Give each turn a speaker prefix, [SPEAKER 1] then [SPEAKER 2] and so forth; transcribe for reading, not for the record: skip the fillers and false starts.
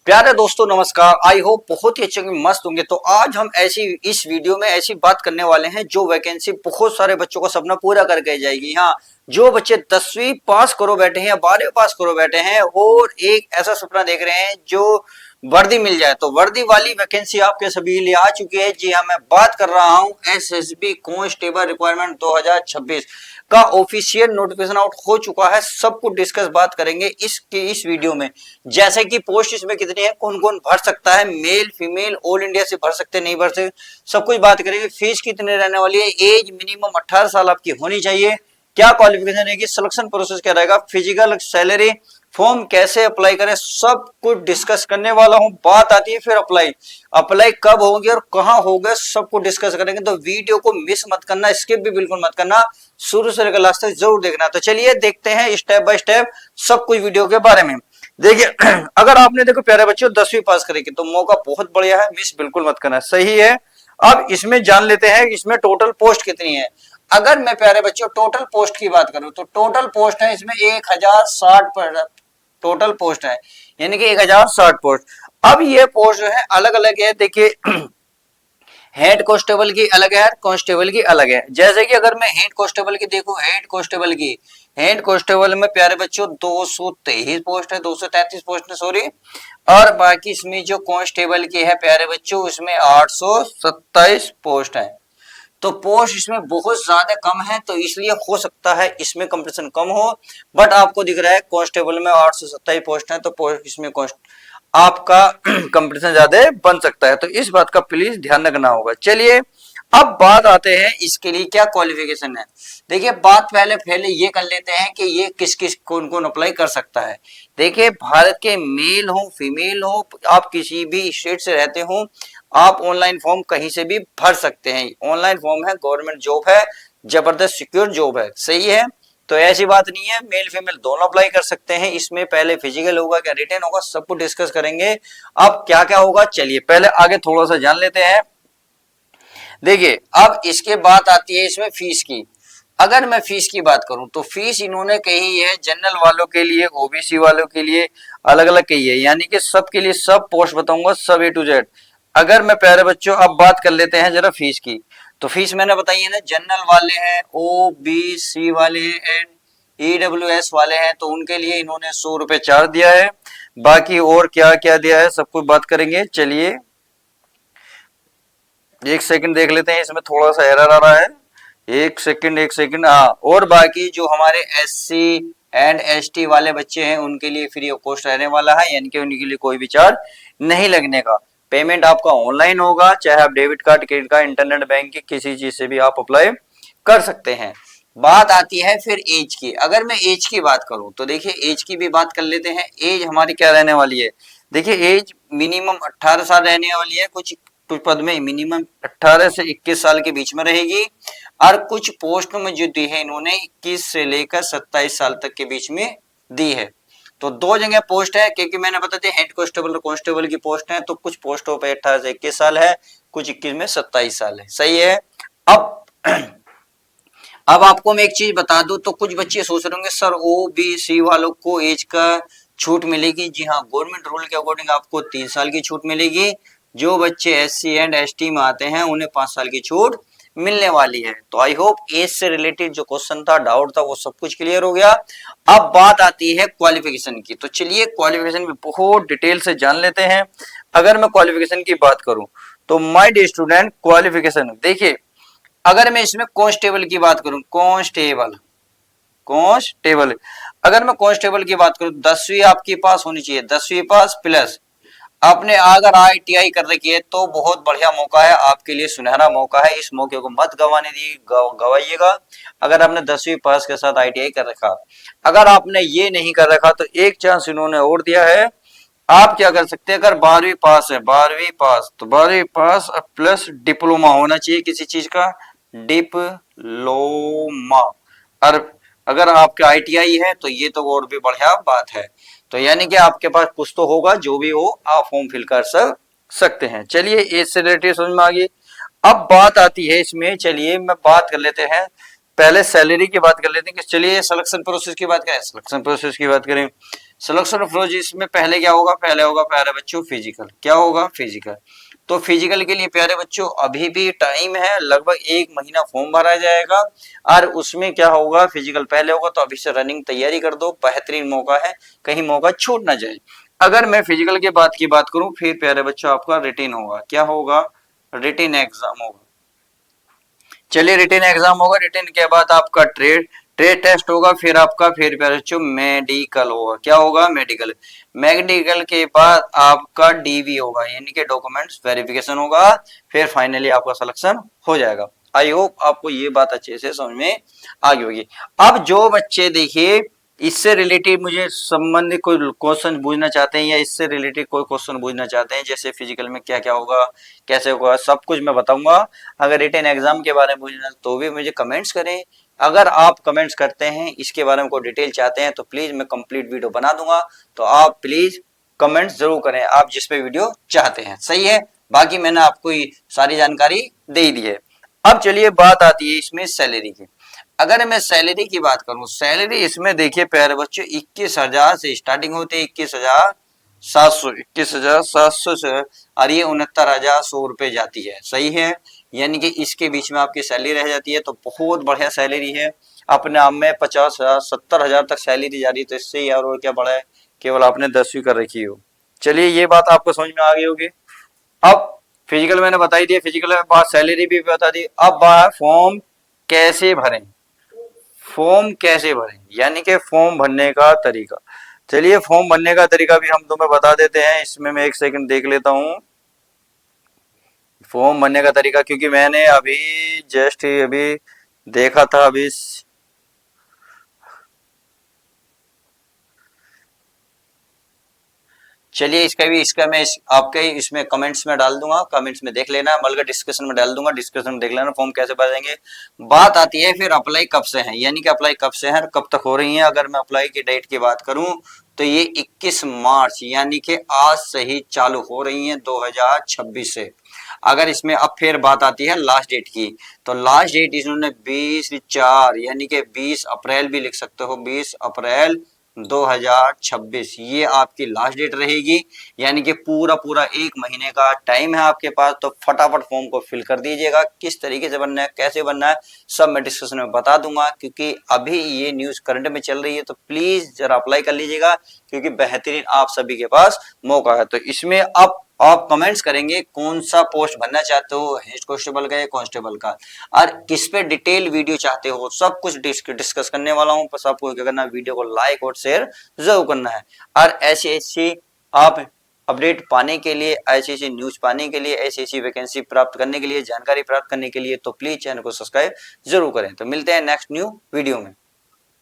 [SPEAKER 1] प्यारे दोस्तों नमस्कार। आई होप बहुत ही अच्छे मस्त होंगे। तो आज हम इस वीडियो में ऐसी बात करने वाले हैं जो वैकेंसी बहुत सारे बच्चों का सपना पूरा करके जाएगी। हाँ, जो बच्चे 10वीं पास करो बैठे हैं या 12वीं पास करो बैठे हैं और एक ऐसा सपना देख रहे हैं जो वर्दी मिल जाए, तो वर्दी वाली वैकेंसी आपके सभी लिए आ चुकी है। जी हाँ, मैं बात कर रहा हूँ एसएसबी कांस्टेबल रिक्वायरमेंट 2026 का ऑफिशियल नोटिफिकेशन आउट हो चुका है। सब कुछ डिस्कस बात करेंगे इस वीडियो में। जैसे कि पोस्ट इसमें कितनी है, कौन कौन भर सकता है, मेल फीमेल ऑल इंडिया से भर सकते नहीं भर सकते, सब कुछ बात करेंगे। फीस कितनी रहने वाली है, एज मिनिमम 18 साल आपकी होनी चाहिए, क्या क्वालिफिकेशन रहेगी, सिलेक्शन प्रोसेस क्या रहेगा, फिजिकल, सैलरी, फॉर्म कैसे अप्लाई करें, सब कुछ डिस्कस करने वाला हूं। बात आती है फिर अप्लाई कब होगी और कहां होगा, सब कुछ डिस्कस करेंगे। तो वीडियो को मिस मत करना, स्किप भी बिल्कुल मत करना, शुरू से लेकर लास्ट तक जरूर देखना। तो चलिए देखते हैं स्टेप बाय स्टेप सब कुछ वीडियो के बारे में। देखिए अगर आपने देखो प्यारे बच्चों 10वीं पास करेगी तो मौका बहुत बढ़िया है, मिस बिल्कुल मत करना। सही है। अब इसमें जान लेते हैं इसमें टोटल पोस्ट कितनी है। अगर मैं प्यारे बच्चों टोटल पोस्ट की बात करूं तो टोटल पोस्ट है इसमें 1060 पर टोटल पोस्ट है, यानी कि 1060 पोस्ट। अब ये पोस्ट जो है अलग अलग है। देखिए हेड कांस्टेबल की अलग है, कांस्टेबल की अलग है। जैसे कि अगर मैं हेड कांस्टेबल की देखूं, हेड कांस्टेबल में प्यारे बच्चों 223 पोस्ट है, 233 पोस्ट है सॉरी। और बाकी इसमें जो कांस्टेबल की है प्यारे बच्चों इसमें 827 पोस्ट है। तो पोस्ट इसमें बहुत ज्यादा कम है, तो इसलिए हो सकता है इसमें कंपटीशन कम हो। बट आपको दिख रहा है कांस्टेबल में 827 पोस्ट है, तो पोस्ट इसमें आपका कंपटीशन ज्यादा बन सकता है, तो इस बात का प्लीज ध्यान रखना होगा। चलिए अब बात आते हैं इसके लिए क्या क्वालिफिकेशन है। देखिए बात पहले ये कर लेते हैं कि ये किस किस कौन कौन अप्लाई कर सकता है। देखिए भारत के मेल हो फीमेल हो, आप किसी भी स्टेट से रहते हो, आप ऑनलाइन फॉर्म कहीं से भी भर सकते हैं। ऑनलाइन फॉर्म है, गवर्नमेंट जॉब है, जबरदस्त सिक्योर जॉब है। सही है, तो ऐसी बात नहीं है, मेल फीमेल दोनों अप्लाई कर सकते हैं। इसमें पहले फिजिकल होगा क्या रिटन होगा, सब कुछ डिस्कस करेंगे। अब क्या क्या होगा चलिए पहले आगे थोड़ा सा जान लेते हैं। देखिए अब इसके बात आती है इसमें फीस की। अगर मैं फीस की बात करूं तो फीस इन्होंने कही है जनरल वालों के लिए, ओबीसी वालों के लिए अलग अलग कही है, यानी कि सबके लिए सब पोस्ट बताऊंगा, सब ए टू जेड। अगर मैं प्यारे बच्चों अब बात कर लेते हैं जरा फीस की, तो फीस मैंने बताई है ना, जनरल वाले हैं, ओबीसी वाले हैं एंड ईडब्ल्यूएस वाले हैं, तो उनके लिए इन्होंने 100 रुपए चार्ज दिया है। बाकी और क्या क्या दिया है सब कुछ बात करेंगे। चलिए एक सेकंड देख लेते हैं, इसमें थोड़ा सा एरर आ रहा है, एक सेकंड। हाँ, और बाकी जो हमारे एससी एंड एसटी वाले बच्चे हैं उनके लिए फ्री ऑफ कॉस्ट रहने वाला है, यानी कि उनके लिए कोई भी चार्ज नहीं लगने का। पेमेंट आपका ऑनलाइन होगा, चाहे आप debit card, credit card, internet banking किसी चीज से भी आप अप्लाई कर सकते हैं। बात आती है फिर एज की। अगर मैं एज की बात करूं तो देखिए एज की भी बात कर लेते हैं। एज हमारी क्या रहने वाली है, देखिए एज मिनिमम 18 साल रहने वाली है, कुछ पद में मिनिमम 18 से 21 साल के बीच में रहेगी, और कुछ पोस्ट में जो दी है इन्होंने 21 से लेकर 27 साल तक के बीच में दी है। तो दो जगह पोस्ट है, क्योंकि मैंने बता दिया हेड कांस्टेबल और कांस्टेबल की पोस्ट है, तो कुछ पोस्टों पे 18 से 21 साल है, कुछ 21 में 27 साल है। सही है। अब अब आपको मैं एक चीज बता दूं, तो कुछ बच्चे सोच रहे होंगे सर ओबीसी वालों को एज का छूट मिलेगी। जी हाँ, गवर्नमेंट रूल के अकॉर्डिंग आपको 3 साल की छूट मिलेगी। जो बच्चे एससी एंड एसटी में आते हैं उन्हें 5 साल की छूट मिलने वाली है। तो आई होप एज से रिलेटेड जो क्वेश्चन था, डाउट था, वो सब कुछ क्लियर हो गया। अब बात आती है क्वालिफिकेशन की, तो चलिए क्वालिफिकेशन भी बहुत डिटेल से जान लेते हैं। अगर मैं क्वालिफिकेशन की बात करूं तो माय डियर स्टूडेंट क्वालिफिकेशन देखिए, अगर मैं इसमें कांस्टेबल की बात करूं, कांस्टेबल अगर मैं कांस्टेबल की बात करूं, 10वीं आपके पास होनी चाहिए, 10वीं पास प्लस आपने अगर आईटीआई कर रखी है तो बहुत बढ़िया मौका है आपके लिए, सुनहरा मौका है। इस मौके को मत गवाइएगा। अगर आपने 10वीं पास के साथ आईटीआई कर रखा, अगर आपने ये नहीं कर रखा तो एक चांस इन्होंने और दिया है। आप क्या कर सकते हैं, अगर 12वीं पास है, 12वीं पास तो 12वीं पास प्लस डिप्लोमा होना चाहिए किसी चीज का, डिप्लोमा। और अगर आपका आईटीआई है तो ये तो और भी बढ़िया बात है। तो यानी कि आपके पास कुछ तो होगा, जो भी हो आप फॉर्म फिल कर सकते हैं। चलिए एज से रिलेटेड समझ में आ गई। अब बात आती है इसमें, चलिए मैं बात कर लेते हैं, पहले सैलरी की बात कर लेते हैं कि चलिए सिलेक्शन प्रोसेस की बात करें, सिलेक्शन प्रोसेस की बात करें। सिलेक्शन प्रोसेस में पहले क्या होगा, पहले होगा प्यारे बच्चों फिजिकल। क्या होगा, फिजिकल। तो फिजिकल के लिए प्यारे बच्चों अभी भी टाइम है, लगभग 1 महीना फॉर्म भरा जाएगा और उसमें क्या होगा, फिजिकल पहले होगा, तो अभी से रनिंग तैयारी कर दो, बेहतरीन मौका है, कहीं मौका छूट ना जाए। अगर मैं फिजिकल के बाद की बात करूं, फिर प्यारे बच्चों आपका रिटेन होगा। क्या होगा, रिटेन एग्जाम होगा। चलिए रिटेन एग्जाम होगा, रिटेन के बाद आपका ट्रेड ट्रेड टेस्ट होगा, फिर आपका फिर बच्चों मेडिकल होगा। क्या होगा, मेडिकल। मेडिकल के बाद आपका डीवी होगा, यानी कि डॉक्यूमेंट्स वेरिफिकेशन होगा, फिर फाइनली आपका सिलेक्शन हो जाएगा। आई होप आपको ये बात अच्छे से समझ में आ गई होगी। अब जो बच्चे देखिए इससे रिलेटेड मुझे संबंधित कोई क्वेश्चन पूछना चाहते हैं या इससे रिलेटेड कोई क्वेश्चन पूछना चाहते हैं, जैसे फिजिकल में क्या क्या होगा, कैसे होगा, सब कुछ मैं बताऊंगा। अगर रिटेन एग्जाम के बारे में पूछना तो भी मुझे कमेंट्स करें। अगर आप कमेंट्स करते हैं इसके बारे में कोई डिटेल चाहते हैं तो प्लीज मैं कंप्लीट वीडियो बना दूंगा, तो आप प्लीज कमेंट्स जरूर करें आप जिस पे वीडियो चाहते हैं। सही है, बाकी मैंने आपको ये सारी जानकारी दे दी है। अब चलिए बात आती है इसमें सैलरी की। अगर मैं सैलरी की बात करूं, सैलरी इसमें देखिए प्यारे बच्चों 21,000 से स्टार्टिंग होती है, 21,700, 21,700 से, और ये 69,100 रुपए जाती है। सही है, यानी कि इसके बीच में आपकी सैलरी रह जाती है, तो बहुत बढ़िया सैलरी है। अपने आप में 50,000 70,000 तक सैलरी जा रही है, तो इससे यार और क्या बड़ा है, केवल आपने 10वीं कर रखी हो। चलिए ये बात आपको समझ में आ गई होगी। अब फिजिकल मैंने बता ही दिया, फिजिकल में बात सैलरी भी बता दी। अब बात फॉर्म कैसे भरें, फॉर्म कैसे भरें, यानी कि फॉर्म भरने का तरीका। चलिए फॉर्म भरने का तरीका भी हम तुम्हें बता देते हैं, इसमें मैं एक सेकंड देख लेता हूं फॉर्म भरने का तरीका, क्योंकि मैंने अभी जस्ट अभी देखा था अभी। चलिए इसका मैं आपके इसमें कमेंट्स में डाल दूंगा, कमेंट्स में देख लेना, बल्कि डिस्कशन में डाल दूंगा, डिस्कशन में देख लेना फॉर्म कैसे भरेंगे। बात आती है फिर अप्लाई कब से है, यानी कि अप्लाई कब से है और कब तक हो रही है। अगर मैं अप्लाई की डेट की बात करूं तो ये 21 मार्च यानी कि आज से ही चालू हो रही है 2026 से। अगर इसमें अब फिर बात आती है लास्ट डेट की, तो लास्ट डेट इन्होंने 20/4 यानी कि 20 अप्रैल भी लिख सकते हो, 20 अप्रैल 2026 ये आपकी लास्ट डेट रहेगी। यानी कि पूरा पूरा 1 महीने का टाइम है आपके पास, तो फटाफट फॉर्म को फिल कर दीजिएगा। किस तरीके से बनना है, कैसे बनना है, सब मैं डिस्कशन में बता दूंगा, क्योंकि अभी ये न्यूज करंट में चल रही है, तो प्लीज जरा अप्लाई कर लीजिएगा, क्योंकि बेहतरीन आप सभी के पास मौका है। तो इसमें अब आप कमेंट्स करेंगे कौन सा पोस्ट बनना चाहते हो, हेड कांस्टेबल का या कांस्टेबल का, और किस पे डिटेल वीडियो चाहते हो, सब कुछ डिस्कस करने वाला हूं। बस आपको क्या करना है, वीडियो को लाइक और शेयर जरूर करना है। और ऐसी ऐसी आप अपडेट पाने के लिए, ऐसी ऐसी न्यूज पाने के लिए, ऐसी ऐसी वैकेंसी प्राप्त करने के लिए, जानकारी प्राप्त करने के लिए, तो प्लीज चैनल को सब्सक्राइब जरूर करें। तो मिलते हैं नेक्स्ट न्यू वीडियो में।